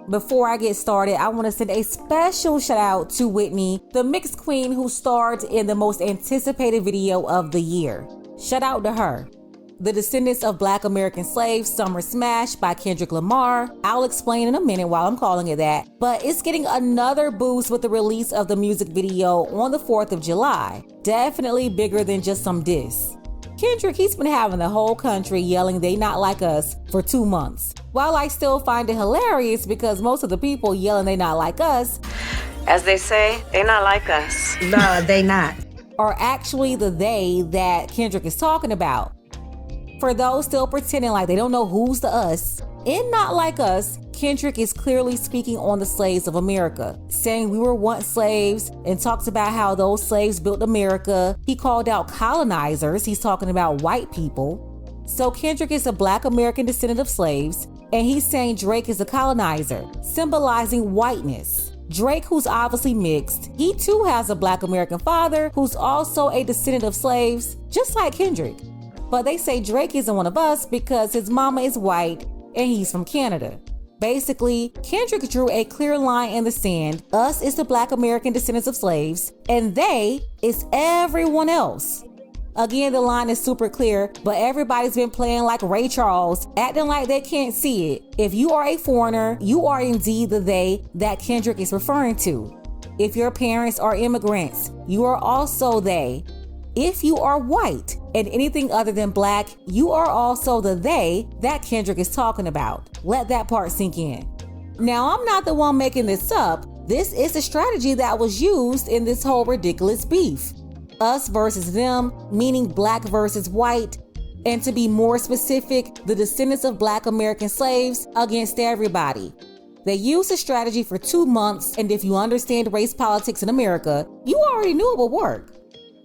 Before I get started, I want to send a special shout out to Whitney, the mixed queen who starred in the most anticipated video of the year. Shout out to her. The Descendants of Black American Slaves Summer Smash by Kendrick Lamar. I'll explain in a minute why I'm calling it that, but it's getting another boost with the release of the music video on the 4th of July. Definitely bigger than just some diss. Kendrick, he's been having the whole country yelling they not like us for 2 months. While I still find it hilarious because most of the people yelling they not like us, as they say, they not like us. No, they not. Are actually the they that Kendrick is talking about. For those still pretending like they don't know who's the us, in Not Like Us, Kendrick is clearly speaking on the slaves of America, saying we were once slaves and talks about how those slaves built America. He called out colonizers. He's talking about white people. So Kendrick is a Black American descendant of slaves, and he's saying Drake is a colonizer, symbolizing whiteness. Drake, who's obviously mixed, he too has a Black American father who's also a descendant of slaves, just like Kendrick. But they say Drake isn't one of us because his mama is white and he's from Canada. Basically, Kendrick drew a clear line in the sand. Us is the Black American descendants of slaves, and they is everyone else. Again, the line is super clear, but everybody's been playing like Ray Charles, acting like they can't see it. If you are a foreigner, you are indeed the they that Kendrick is referring to. If your parents are immigrants, you are also they. If you are white and anything other than Black, you are also the they that Kendrick is talking about. Let that part sink in. Now, I'm not the one making this up. This is a strategy that was used in this whole ridiculous beef. Us versus them, meaning Black versus white, and to be more specific, the descendants of Black American slaves against everybody. They used the strategy for 2 months, and if you understand race politics in America, you already knew it would work.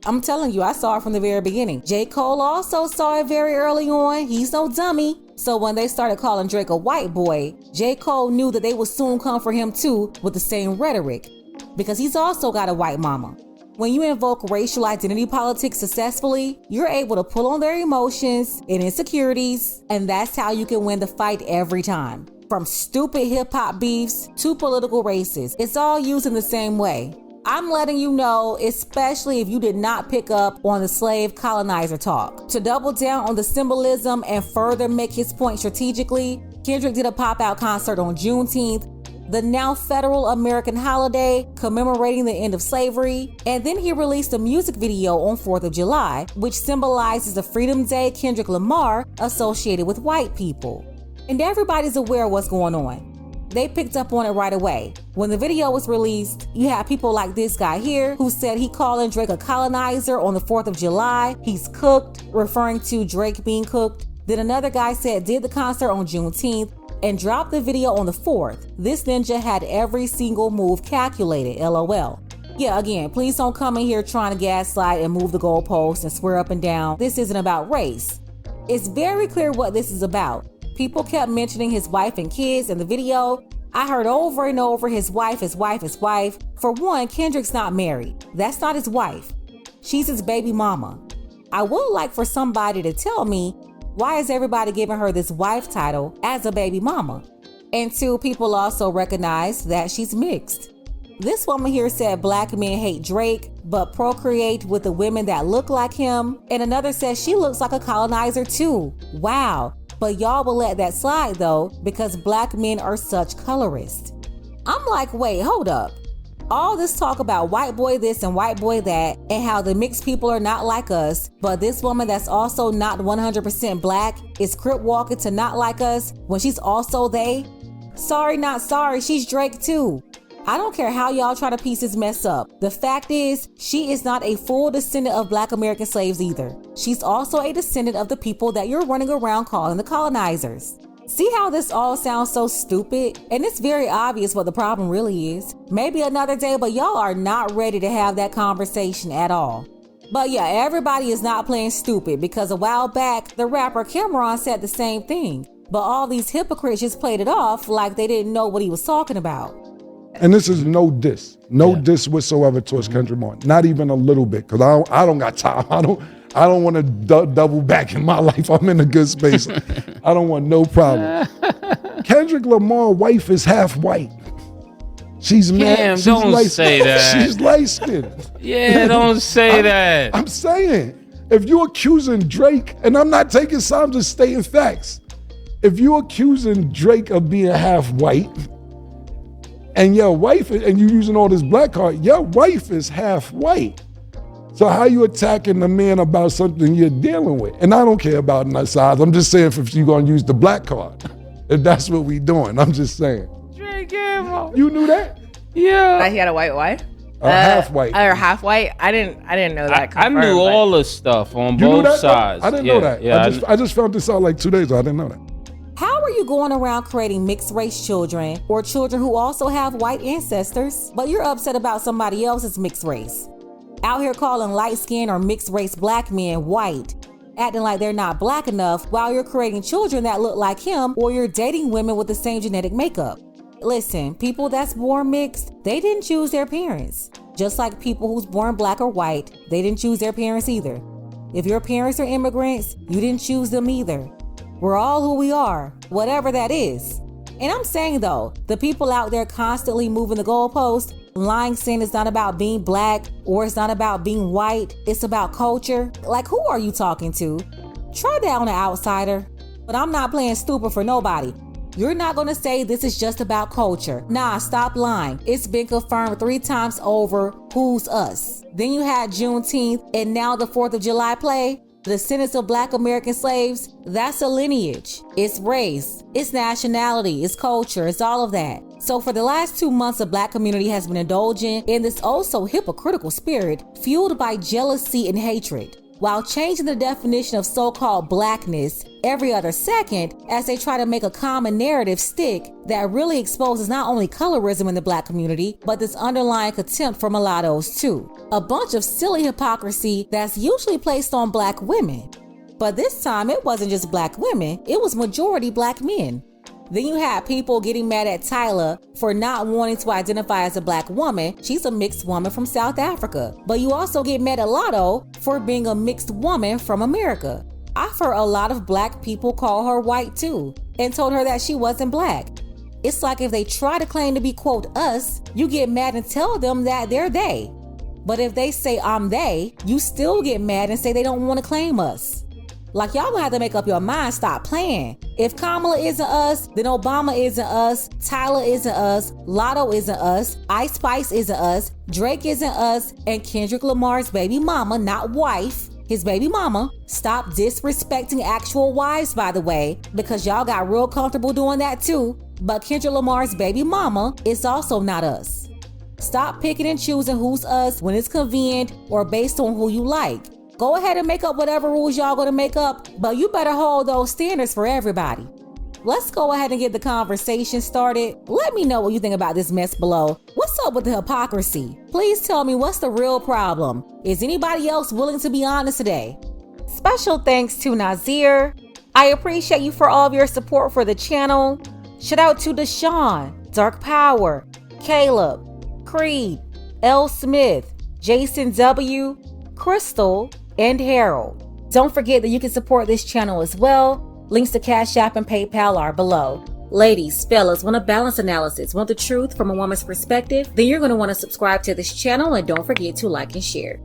I'm telling you, I saw it from the very beginning. J. Cole also saw it very early on. He's no dummy. So when they started calling Drake a white boy, J. Cole knew that they would soon come for him too with the same rhetoric, because he's also got a white mama. When you invoke racial identity politics successfully, you're able to pull on their emotions and insecurities, and that's how you can win the fight every time. From stupid hip-hop beefs to political races, it's all used in the same way. I'm letting you know, especially if you did not pick up on the slave colonizer talk. To double down on the symbolism and further make his point strategically, Kendrick did a pop-out concert on Juneteenth, the now federal American holiday commemorating the end of slavery, and then he released a music video on 4th of July, which symbolizes the Freedom Day Kendrick Lamar associated with white people. And everybody's aware of what's going on. They picked up on it right away. When the video was released, you have people like this guy here who said he calling Drake a colonizer on the 4th of July. He's cooked, referring to Drake being cooked. Then another guy said did the concert on Juneteenth and dropped the video on the 4th. This ninja had every single move calculated, LOL. Yeah, again, please don't come in here trying to gaslight and move the goalposts and swear up and down. This isn't about race. It's very clear what this is about. People kept mentioning his wife and kids in the video. I heard over and over his wife. For one, Kendrick's not married. That's not his wife. She's his baby mama. I would like for somebody to tell me, why is everybody giving her this wife title as a baby mama? And two, people also recognize that she's mixed. This woman here said Black men hate Drake, but procreate with the women that look like him. And another says she looks like a colonizer too. Wow. But y'all will let that slide though, because Black men are such colorists. I'm like, wait, hold up. All this talk about white boy this and white boy that, and how the mixed people are not like us, but this woman that's also not 100% Black is crip walking to not like us when she's also they? Sorry, not sorry, she's Drake too. I don't care how y'all try to piece this mess up. The fact is, she is not a full descendant of Black American slaves either. She's also a descendant of the people that you're running around calling the colonizers. See how this all sounds so stupid? And it's very obvious what the problem really is. Maybe another day, but y'all are not ready to have that conversation at all. But yeah, everybody is not playing stupid, because a while back, the rapper Cameron said the same thing. But all these hypocrites just played it off like they didn't know what he was talking about. And this is no diss diss whatsoever towards Kendrick Lamar, not even a little bit, because I don't got time. I don't want to double back in my life. I'm in a good space. I don't want no problem. Kendrick Lamar's wife is half white. She's mad. She's don't light, say that. She's light skinned. Yeah, don't say that. I'm saying, if you're accusing Drake, and I'm not taking sides, I'm just stating facts. If you're accusing Drake of being half white, and your wife, and you using all this black card, your wife is half white. So how you attacking the man about something you're dealing with? And I don't care about that size. I'm just saying if you're gonna use the black card, if that's what we doing. I'm just saying. Drake Gamble. You knew that? Yeah. That he had a white wife? Half white. Or half white? I didn't know that. I knew all the stuff on both sides. I didn't know that. Yeah, I just found this out like 2 days ago. I didn't know that. How are you going around creating mixed race children or children who also have white ancestors, but you're upset about somebody else's mixed race? Out here calling light-skinned or mixed race black men white, acting like they're not black enough while you're creating children that look like him, or you're dating women with the same genetic makeup. Listen, people that's born mixed, they didn't choose their parents. Just like people who's born black or white, they didn't choose their parents either. If your parents are immigrants, you didn't choose them either. We're all who we are, whatever that is. And I'm saying though, the people out there constantly moving the goalpost, lying, saying it's not about being black or it's not about being white, it's about culture. Like, who are you talking to? Try that on an outsider. But I'm not playing stupid for nobody. You're not gonna say this is just about culture. Nah, stop lying. It's been confirmed 3 times over who's us. Then you had Juneteenth and now the 4th of July play. The descendants of black American slaves, that's a lineage. It's race, it's nationality, it's culture, it's all of that. So for the last 2 months, the black community has been indulging in this also hypocritical spirit fueled by jealousy and hatred, while changing the definition of so-called blackness every other second as they try to make a common narrative stick that really exposes not only colorism in the black community, but this underlying contempt for mulattoes too. A bunch of silly hypocrisy that's usually placed on black women. But this time it wasn't just black women, it was majority black men. Then you had people getting mad at Tyla for not wanting to identify as a black woman. She's a mixed woman from South Africa. But you also get mad at Lotto for being a mixed woman from America. I've heard a lot of black people call her white too, and told her that she wasn't black. It's like if they try to claim to be quote us, you get mad and tell them that they're they. But if they say I'm they, you still get mad and say they don't want to claim us. Like, y'all gonna have to make up your mind, stop playing. If Kamala isn't us, then Obama isn't us, Tyler isn't us, Lotto isn't us, Ice Spice isn't us, Drake isn't us, and Kendrick Lamar's baby mama, not wife, his baby mama. Stop disrespecting actual wives, by the way, because y'all got real comfortable doing that too. But Kendrick Lamar's baby mama is also not us. Stop picking and choosing who's us when it's convenient or based on who you like. Go ahead and make up whatever rules y'all gonna make up, but you better hold those standards for everybody. Let's go ahead and get the conversation started. Let me know what you think about this mess below. What's up with the hypocrisy? Please tell me, what's the real problem? Is anybody else willing to be honest today? Special thanks to Nazir. I appreciate you for all of your support for the channel. Shout out to Deshaun, Dark Power, Caleb, Creed, L. Smith, Jason W., Crystal, and Harold. Don't forget that you can support this channel as well. Links to Cash App and PayPal are below. Ladies, fellas, want a balanced analysis, want the truth from a woman's perspective? Then you're going to want to subscribe to this channel and don't forget to like and share.